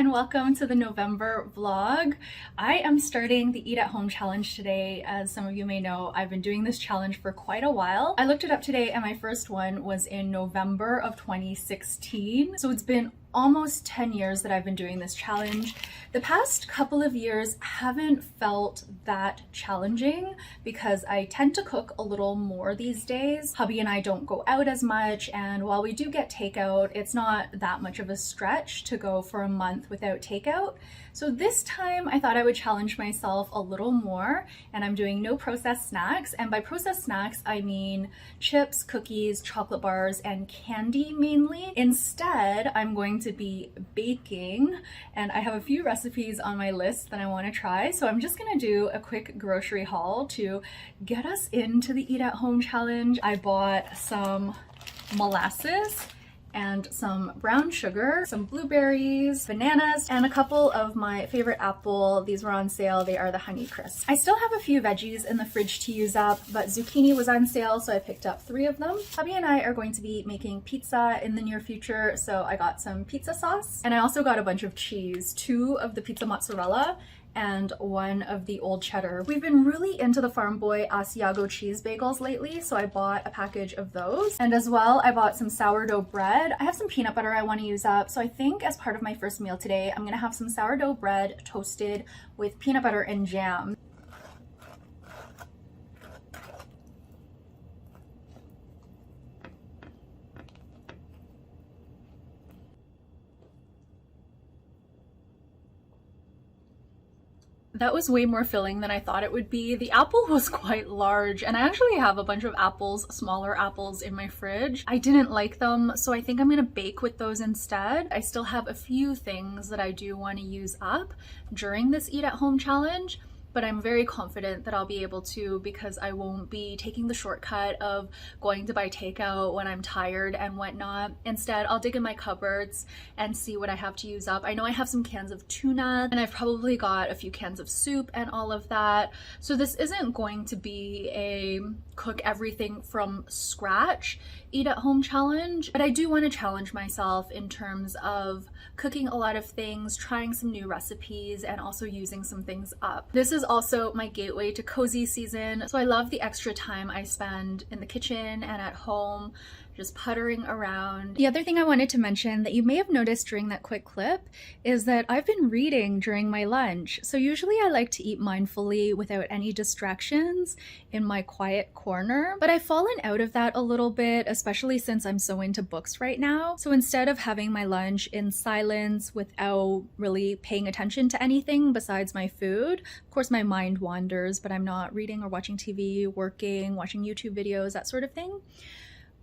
and welcome to the November vlog. I am starting the Eat at Home challenge today. As some of you may know, I've been doing this challenge for quite a while. I looked it up today and my first one was in November of 2016. So it's been almost 10 years that I've been doing this challenge. The past couple of years haven't felt that challenging because I tend to cook a little more these days. Hubby and I don't go out as much, and while we do get takeout, it's not that much of a stretch to go for a month without takeout. So this time I thought I would challenge myself a little more, and I'm doing no processed snacks. And by processed snacks, I mean chips, cookies, chocolate bars, and candy mainly. Instead, I'm going to be baking, and I have a few recipes on my list that I want to try. So I'm just gonna do a quick grocery haul to get us into the Eat at Home challenge. I bought some molasses and some brown sugar, some blueberries, bananas, and a couple of my favorite apple. These were on sale. They are the Honey Crisp. I still have a few veggies in the fridge to use up, but zucchini was on sale, so I picked up 3 of them. Hubby and I are going to be making pizza in the near future, so I got some pizza sauce. And I also got a bunch of cheese, 2 of the pizza mozzarella and 1 of the old cheddar. We've been really into the Farm Boy Asiago cheese bagels lately, so I bought a package of those. And as well, I bought some sourdough bread. I have some peanut butter I want to use up, so I think as part of my first meal today, I'm gonna have some sourdough bread toasted with peanut butter and jam. That was way more filling than I thought it would be. The apple was quite large, and I actually have a bunch of apples, smaller apples, in my fridge. I didn't like them, so I think I'm gonna bake with those instead. I still have a few things that I do want to use up during this Eat at Home challenge, but I'm very confident that I'll be able to because I won't be taking the shortcut of going to buy takeout when I'm tired and whatnot. Instead, I'll dig in my cupboards and see what I have to use up. I know I have some cans of tuna, and I've probably got a few cans of soup and all of that. So this isn't going to be a cook everything from scratch Eat at Home challenge, but I do want to challenge myself in terms of cooking a lot of things, trying some new recipes, and also using some things up. This is also my gateway to cozy season, so I love the extra time I spend in the kitchen and at home just puttering around. The other thing I wanted to mention that you may have noticed during that quick clip is that I've been reading during my lunch. So usually I like to eat mindfully without any distractions in my quiet corner, but I've fallen out of that a little bit, especially since I'm so into books right now. So instead of having my lunch in silence without really paying attention to anything besides my food, of course my mind wanders, but I'm not reading or watching TV, working, watching YouTube videos, that sort of thing.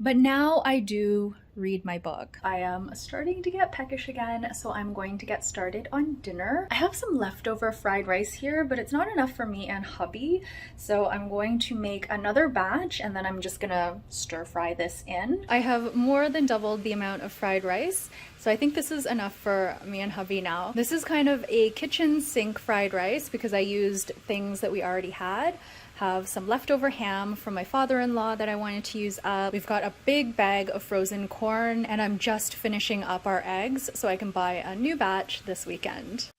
But now I do read my book. I am starting to get peckish again, so I'm going to get started on dinner. I have some leftover fried rice here, but it's not enough for me and hubby, so I'm going to make another batch and then I'm just gonna stir fry this in. I have more than doubled the amount of fried rice, so I think this is enough for me and hubby now. This is kind of a kitchen sink fried rice because I used things that we already had. Have some leftover ham from my father-in-law that I wanted to use up. We've got a big bag of frozen corn, and I'm just finishing up our eggs so I can buy a new batch this weekend.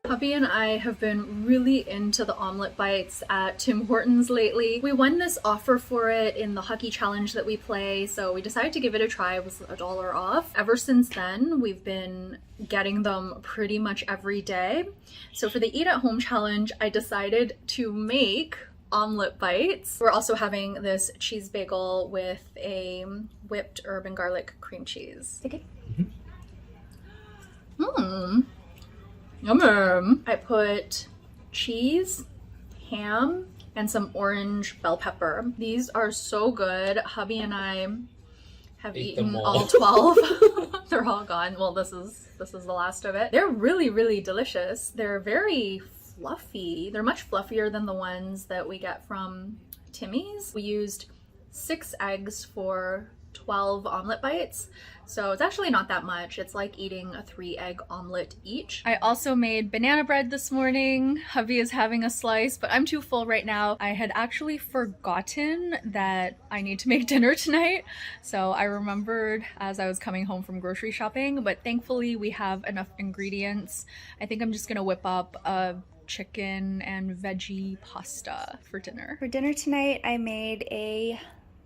Hubby and I have been really into the omelet bites at Tim Hortons lately. We won this offer for it in the hockey challenge that we play, so we decided to give it a try. It was $1 off. Ever since then, we've been getting them pretty much every day. So for the Eat at Home challenge, I decided to make omelet bites. We're also having this cheese bagel with a whipped herb and garlic cream cheese. Okay. Yum. I put cheese, ham, and some orange bell pepper. These are so good. Hubby and I have eaten all 12. They're all gone. Well, this is the last of it. They're really, really delicious. They're very fluffy. They're much fluffier than the ones that we get from Timmy's. We used 6 eggs for 12 omelet bites, so it's actually not that much. It's like eating a 3-egg omelet each. I also made banana bread this morning. Hubby is having a slice, but I'm too full right now. I had actually forgotten that I need to make dinner tonight, so I remembered as I was coming home from grocery shopping, but thankfully we have enough ingredients. I think I'm just gonna whip up a chicken and veggie pasta for dinner. For dinner tonight, I made a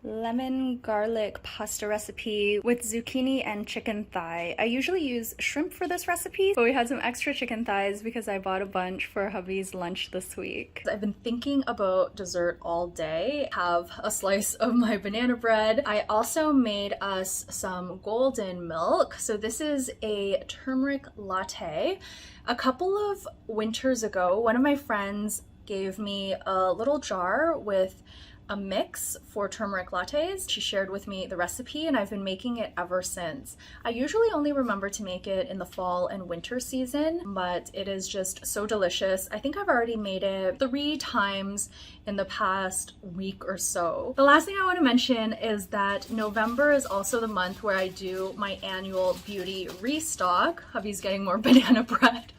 lemon garlic pasta recipe with zucchini and chicken thigh. I usually use shrimp for this recipe, but we had some extra chicken thighs because I bought a bunch for hubby's lunch this week. I've been thinking about dessert all day. Have a slice of my banana bread. I also made us some golden milk. So this is a turmeric latte. A couple of winters ago, one of my friends gave me a little jar with a mix for turmeric lattes. She shared with me the recipe and I've been making it ever since. I usually only remember to make it in the fall and winter season, but it is just so delicious. I think I've already made it 3 times in the past week or so. The last thing I want to mention is that November is also the month where I do my annual beauty restock. Hubby's getting more banana bread.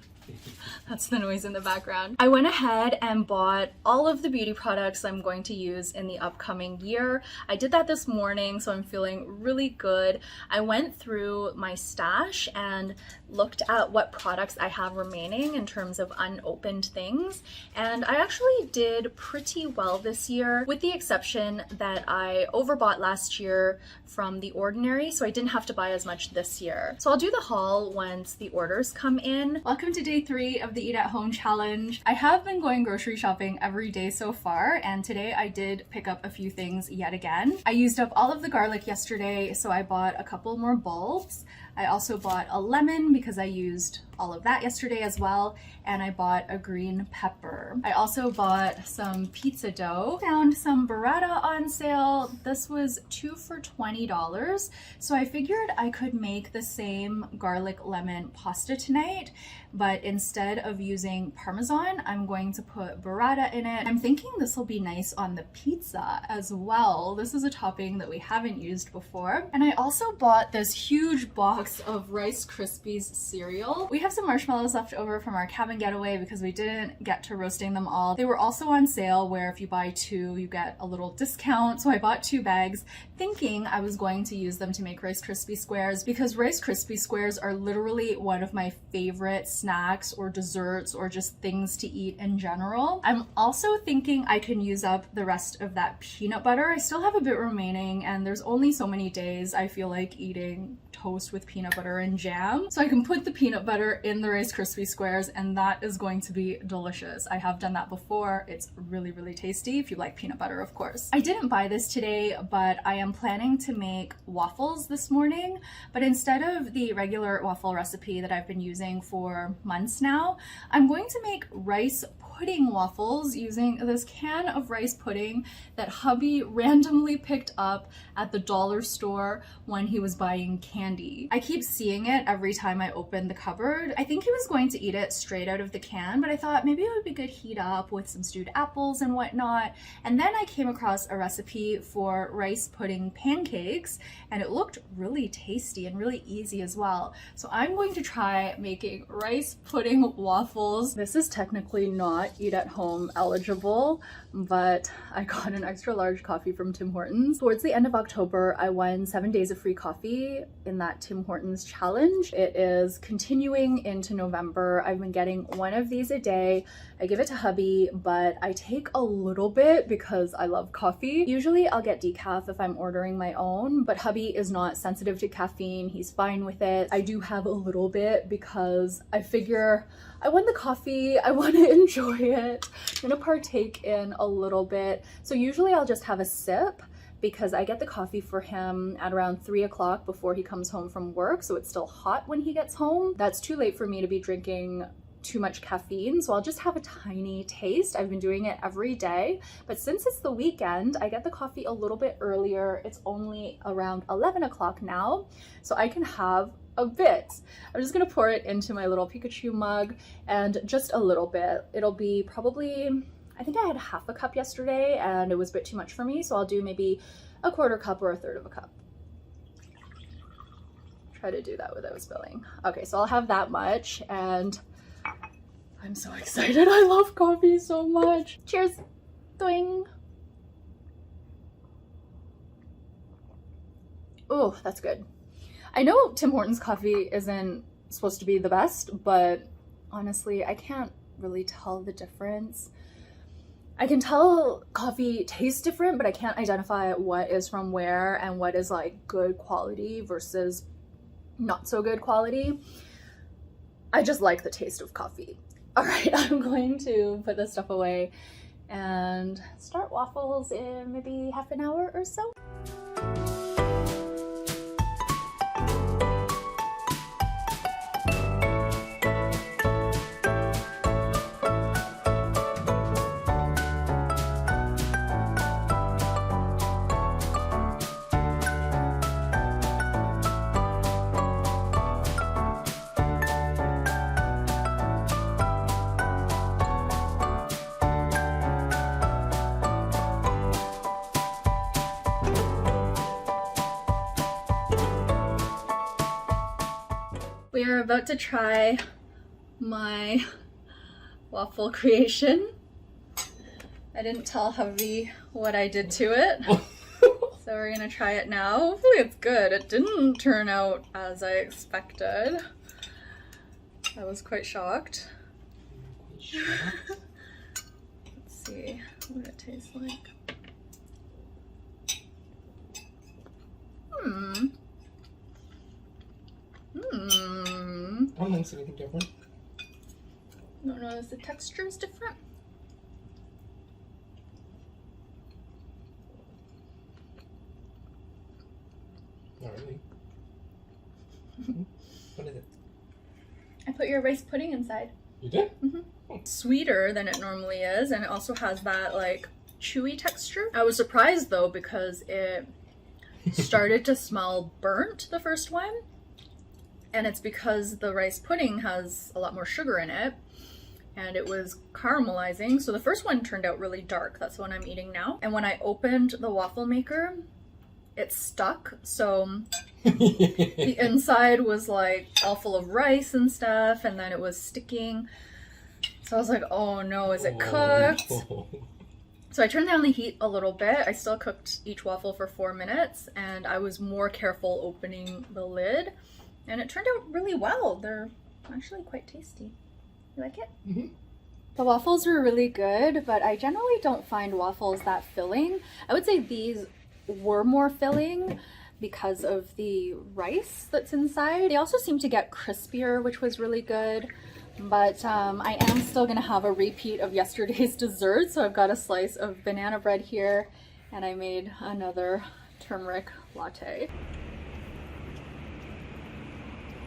That's the noise in the background. I went ahead and bought all of the beauty products I'm going to use in the upcoming year. I did that this morning, so I'm feeling really good. I went through my stash and looked at what products I have remaining in terms of unopened things, and I actually did pretty well this year, with the exception that I overbought last year from The Ordinary, so I didn't have to buy as much this year. So I'll do the haul once the orders come in. Welcome to day 3 of the Eat at Home challenge. I have been going grocery shopping every day so far, and today I did pick up a few things yet again. I used up all of the garlic yesterday, so I bought a couple more bulbs. I also bought a lemon because I used all of that yesterday as well, and I bought a green pepper. I also bought some pizza dough. Found some burrata on sale. This was 2 for $20, so I figured I could make the same garlic lemon pasta tonight, but instead of using Parmesan, I'm going to put burrata in it. I'm thinking this will be nice on the pizza as well. This is a topping that we haven't used before. And I also bought this huge box of Rice Krispies cereal. We have some marshmallows left over from our cabin getaway because we didn't get to roasting them all. They were also on sale where if you buy 2, you get a little discount. So I bought 2 bags thinking I was going to use them to make Rice Krispie squares, because Rice Krispie squares are literally one of my favorite snacks or desserts or just things to eat in general. I'm also thinking I can use up the rest of that peanut butter. I still have a bit remaining, and there's only so many days I feel like eating toast with peanut butter and jam. So I can put the peanut butter in the Rice Krispie squares, and that is going to be delicious. I have done that before. It's really, really tasty if you like peanut butter, of course. I didn't buy this today, but I am planning to make waffles this morning, but instead of the regular waffle recipe that I've been using for months now, I'm going to make rice pudding waffles using this can of rice pudding that hubby randomly picked up at the dollar store when he was buying candy. I keep seeing it every time I open the cupboard. I think he was going to eat it straight out of the can, but I thought maybe it would be good heat up with some stewed apples and whatnot. And then I came across a recipe for rice pudding pancakes, and it looked really tasty and really easy as well. So I'm going to try making rice pudding waffles. This is technically not Eat at Home eligible, but I got an extra large coffee from Tim Hortons. Towards the end of October, I won 7 days of free coffee in that Tim Hortons challenge. It is continuing into November. I've been getting 1 of these a day. I give it to hubby, but I take a little bit because I love coffee. Usually I'll get decaf if I'm ordering my own, but hubby is not sensitive to caffeine. He's fine with it. I do have a little bit because I figure I won the coffee, I want to enjoy it. I'm gonna partake in a little bit. So usually I'll just have a sip because I get the coffee for him at around 3 o'clock before he comes home from work, so it's still hot when he gets home. That's too late for me to be drinking too much caffeine, so I'll just have a tiny taste. I've been doing it every day, but since it's the weekend, I get the coffee a little bit earlier. It's only around 11 o'clock now, so I can have a bit. I'm just gonna pour it into my little Pikachu mug, and just a little bit. It'll be probably, I think I had half a cup yesterday and it was a bit too much for me, so I'll do maybe a quarter cup or a third of a cup. Try to do that without spilling. Okay, so I'll have that much, and I'm so excited. I love coffee so much. Cheers. Doing. Oh, that's good. I know Tim Hortons coffee isn't supposed to be the best, but honestly, I can't really tell the difference. I can tell coffee tastes different, but I can't identify what is from where and what is like good quality versus not so good quality. I just like the taste of coffee. All right, I'm going to put this stuff away and start waffles in maybe half an hour or so. We are about to try my waffle creation. I didn't tell Hovey what I did to it, so we're gonna try it now. Hopefully it's good. It didn't turn out as I expected. I was quite shocked. Let's see what it tastes like. I don't see anything different. I don't know if the texture is different. Not really. What is it? I put your rice pudding inside. You did? Mm-hmm. Oh. Sweeter than it normally is, and it also has that like chewy texture. I was surprised though because it started to smell burnt the first one. And it's because the rice pudding has a lot more sugar in it and it was caramelizing. So the first one turned out really dark. That's the one I'm eating now. And when I opened the waffle maker, it stuck. So the inside was like all full of rice and stuff, and then it was sticking. So I was like, oh no, is it cooked? So I turned down the heat a little bit. I still cooked each waffle for 4 minutes, and I was more careful opening the lid. And it turned out really well. They're actually quite tasty. You like it? Mm-hmm. The waffles were really good, but I generally don't find waffles that filling. I would say these were more filling because of the rice that's inside. They also seem to get crispier, which was really good. But I am still gonna have a repeat of yesterday's dessert. So I've got a slice of banana bread here, and I made another turmeric latte.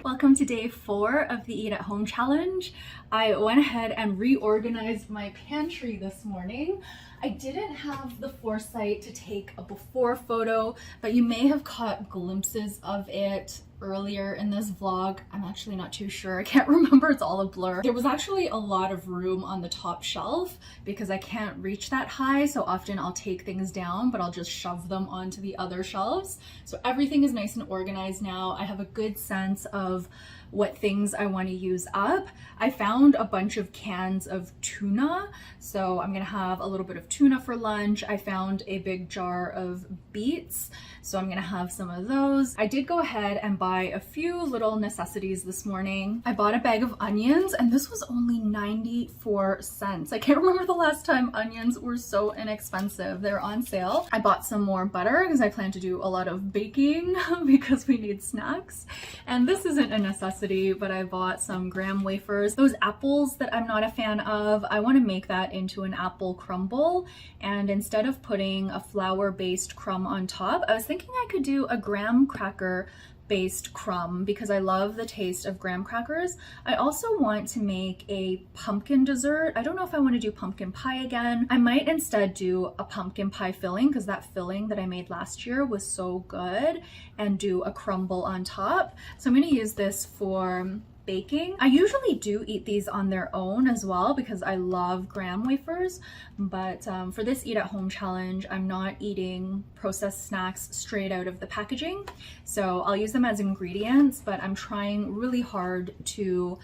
Welcome to day 4 of the Eat at Home challenge. I went ahead and reorganized my pantry this morning. I didn't have the foresight to take a before photo, but you may have caught glimpses of it earlier in this vlog. I'm actually not too sure. I can't remember. It's all a blur. There was actually a lot of room on the top shelf because I can't reach that high, so often I'll take things down, but I'll just shove them onto the other shelves. So everything is nice and organized now. I have a good sense of what things I want to use up. I found a bunch of cans of tuna, so I'm gonna have a little bit of tuna for lunch. I found a big jar of beets, so I'm gonna have some of those. I did go ahead and buy a few little necessities this morning. I bought a bag of onions, and this was only 94 cents. I can't remember the last time onions were so inexpensive. They're on sale. I bought some more butter because I plan to do a lot of baking because we need snacks. And this isn't a necessity, but I bought some graham wafers. Those apples that I'm not a fan of, I want to make that into an apple crumble. And instead of putting a flour-based crumb on top, I was thinking I could do a graham cracker based crumb because I love the taste of graham crackers. I also want to make a pumpkin dessert. I don't know if I want to do pumpkin pie again. I might instead do a pumpkin pie filling because that filling that I made last year was so good, and do a crumble on top. So I'm going to use this for baking. I usually do eat these on their own as well because I love graham wafers, but for this eat at home challenge, I'm not eating processed snacks straight out of the packaging. So I'll use them as ingredients, but I'm trying really hard to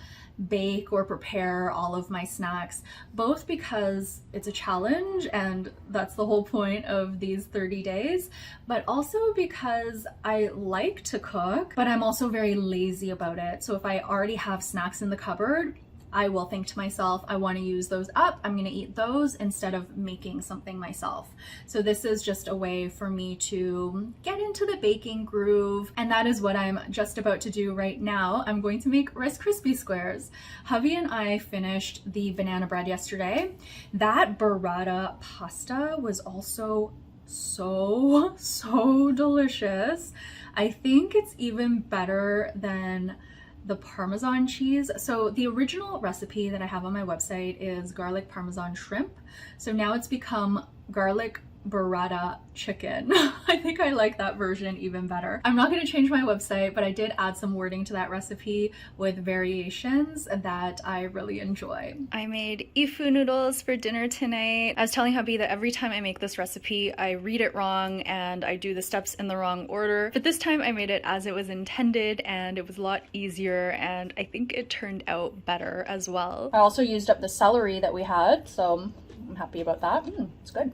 bake or prepare all of my snacks, both because it's a challenge and that's the whole point of these 30 days, but also because I like to cook, but I'm also very lazy about it. So if I already have snacks in the cupboard, I will think to myself, I want to use those up. I'm going to eat those instead of making something myself. So this is just a way for me to get into the baking groove. And that is what I'm just about to do right now. I'm going to make Rice Krispie squares. Hubby and I finished the banana bread yesterday. That burrata pasta was also so delicious. I think it's even better than the Parmesan cheese. So the original recipe that I have on my website is garlic Parmesan shrimp. So now it's become garlic burrata chicken. I think I like that version even better. I'm not going to change my website, but I did add some wording to that recipe with variations that I really enjoy. I made ifu noodles for dinner tonight. I was telling hubby that every time I make this recipe, I read it wrong and I do the steps in the wrong order. But this time I made it as it was intended and it was a lot easier, and I think it turned out better as well. I also used up the celery that we had, so I'm happy about that. It's good.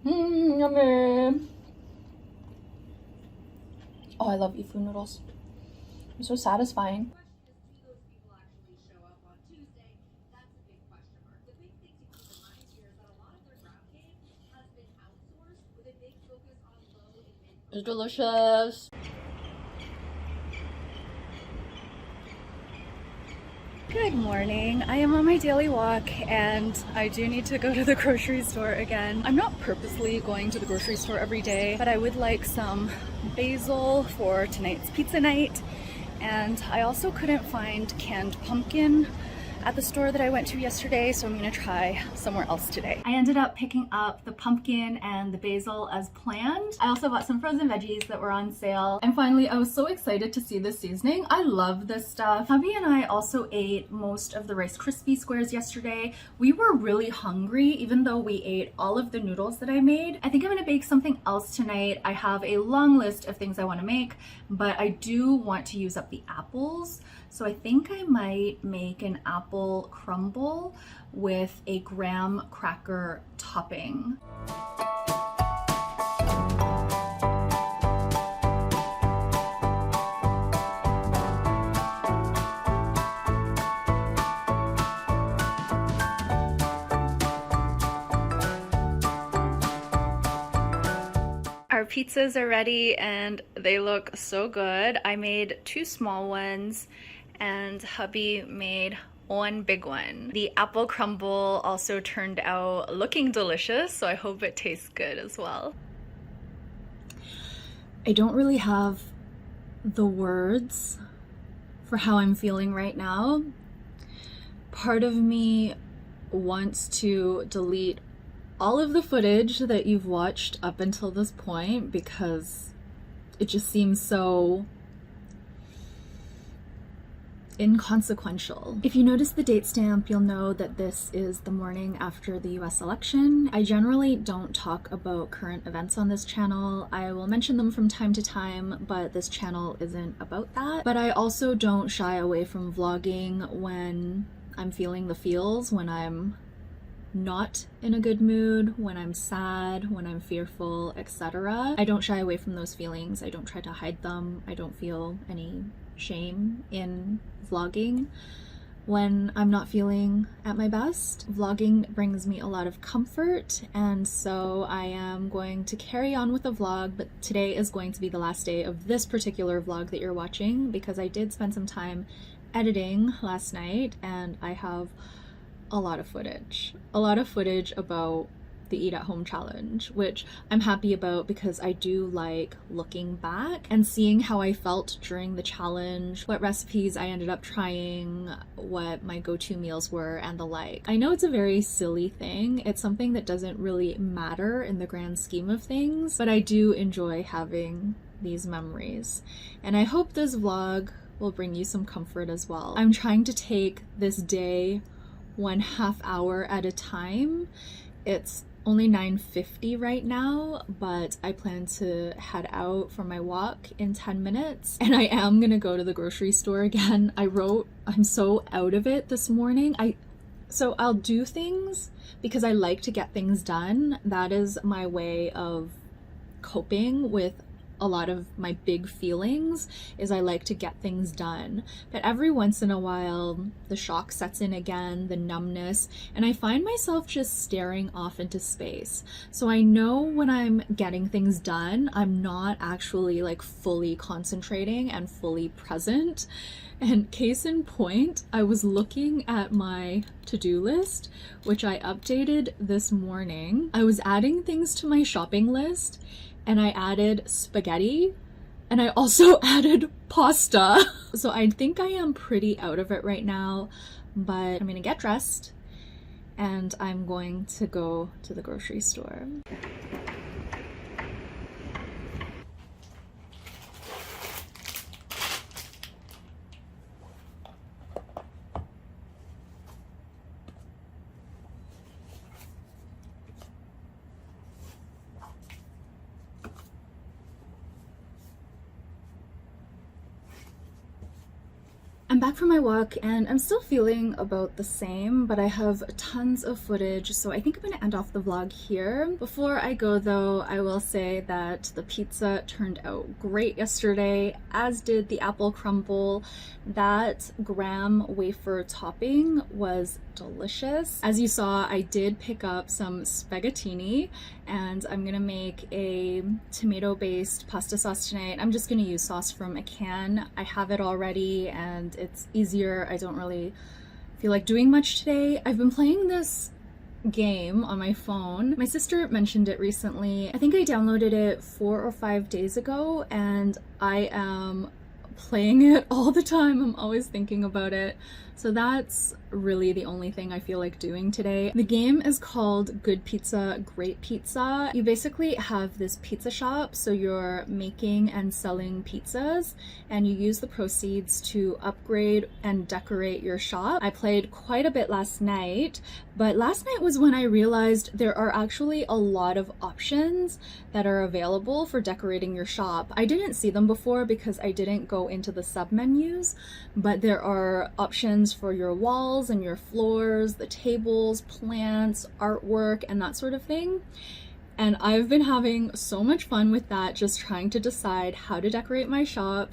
Yummy. Oh, I love ifu noodles. They're so satisfying. It's delicious. Good morning. I am on my daily walk and I do need to go to the grocery store again. I'm not purposely going to the grocery store every day, but I would like some basil for tonight's pizza night. And I also couldn't find canned pumpkin at the store that I went to yesterday, so I'm gonna try somewhere else today. I ended up picking up the pumpkin and the basil as planned. I also bought some frozen veggies that were on sale. And finally, I was so excited to see this seasoning. I love this stuff. Hubby and I also ate most of the Rice Krispie squares yesterday. We were really hungry, even though we ate all of the noodles that I made. I think I'm gonna bake something else tonight. I have a long list of things I wanna make, but I do want to use up the apples. So I think I might make an apple crumble with a graham cracker topping. Our pizzas are ready and they look so good. I made 2 small ones and hubby made 1 big one. The apple crumble also turned out looking delicious, so I hope it tastes good as well. I don't really have the words for how I'm feeling right now. Part of me wants to delete all of the footage that you've watched up until this point because it just seems so inconsequential. If you notice the date stamp, you'll know that this is the morning after the US election. I generally don't talk about current events on this channel. I will mention them from time to time, but this channel isn't about that. But I also don't shy away from vlogging when I'm feeling the feels, when I'm not in a good mood, when I'm sad, when I'm fearful, etc. I don't shy away from those feelings. I don't try to hide them. I don't feel any shame in vlogging when I'm not feeling at my best. Vlogging brings me a lot of comfort, and so I am going to carry on with the vlog, but today is going to be the last day of this particular vlog that you're watching because I did spend some time editing last night and I have a lot of footage about the Eat at Home challenge, which I'm happy about because I do like looking back and seeing how I felt during the challenge, what recipes I ended up trying, what my go-to meals were, and the like. I know it's a very silly thing. It's something that doesn't really matter in the grand scheme of things, but I do enjoy having these memories. And I hope this vlog will bring you some comfort as well. I'm trying to take this day 1/2 hour at a time. It's only 9:50 right now, but I plan to head out for my walk in 10 minutes. And I am gonna go to the grocery store again. I'm so out of it this morning. So I'll do things because I like to get things done. That is my way of coping with a lot of my big feelings, is I like to get things done. But every once in a while, the shock sets in again, the numbness, and I find myself just staring off into space. So I know when I'm getting things done, I'm not actually like fully concentrating and fully present. And case in point, I was looking at my to-do list, which I updated this morning. I was adding things to my shopping list, and I added spaghetti, and I also added pasta. So I think I am pretty out of it right now, but I'm gonna get dressed and I'm going to go to the grocery store. I'm back from my walk and I'm still feeling about the same, but I have tons of footage, so I think I'm gonna end off the vlog here. Before I go though, I will say that the pizza turned out great yesterday, as did the apple crumble. That graham wafer topping was delicious. As you saw, I did pick up some spaghettini, and I'm gonna make a tomato-based pasta sauce tonight. I'm just gonna use sauce from a can. I have it already and it's easier. I don't really feel like doing much today. I've been playing this game on my phone. My sister mentioned it recently. I think I downloaded it 4 or 5 days ago, and I am playing it all the time. I'm always thinking about it. So that's really the only thing I feel like doing today. The game is called Good Pizza, Great Pizza. You basically have this pizza shop, so you're making and selling pizzas, and you use the proceeds to upgrade and decorate your shop. I played quite a bit last night, but last night was when I realized there are actually a lot of options that are available for decorating your shop. I didn't see them before because I didn't go into the sub-menus, but there are options for your walls and your floors, the tables, plants, artwork, and that sort of thing. And I've been having so much fun with that, just trying to decide how to decorate my shop.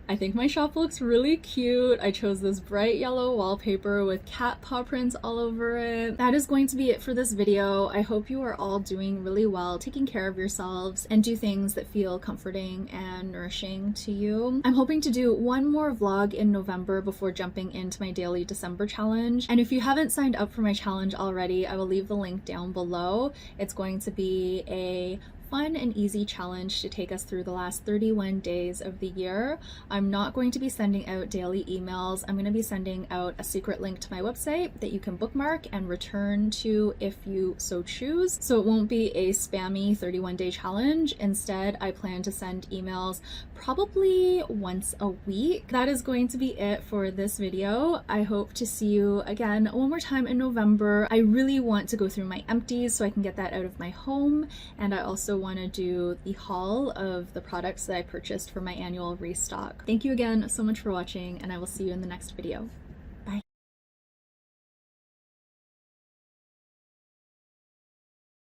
I think my shop looks really cute. I chose this bright yellow wallpaper with cat paw prints all over it. That is going to be it for this video. I hope you are all doing really well, taking care of yourselves, and do things that feel comforting and nourishing to you. I'm hoping to do one more vlog in November before jumping into my daily December challenge. And if you haven't signed up for my challenge already, I will leave the link down below. It's going to be a fun and easy challenge to take us through the last 31 days of the year. I'm not going to be sending out daily emails. I'm going to be sending out a secret link to my website that you can bookmark and return to if you so choose. So it won't be a spammy 31-day challenge. Instead, I plan to send emails probably once a week. That is going to be it for this video. I hope to see you again one more time in November. I really want to go through my empties so I can get that out of my home, and I also want to do the haul of the products that I purchased for my annual restock. Thank you again so much for watching, and I will see you in the next video.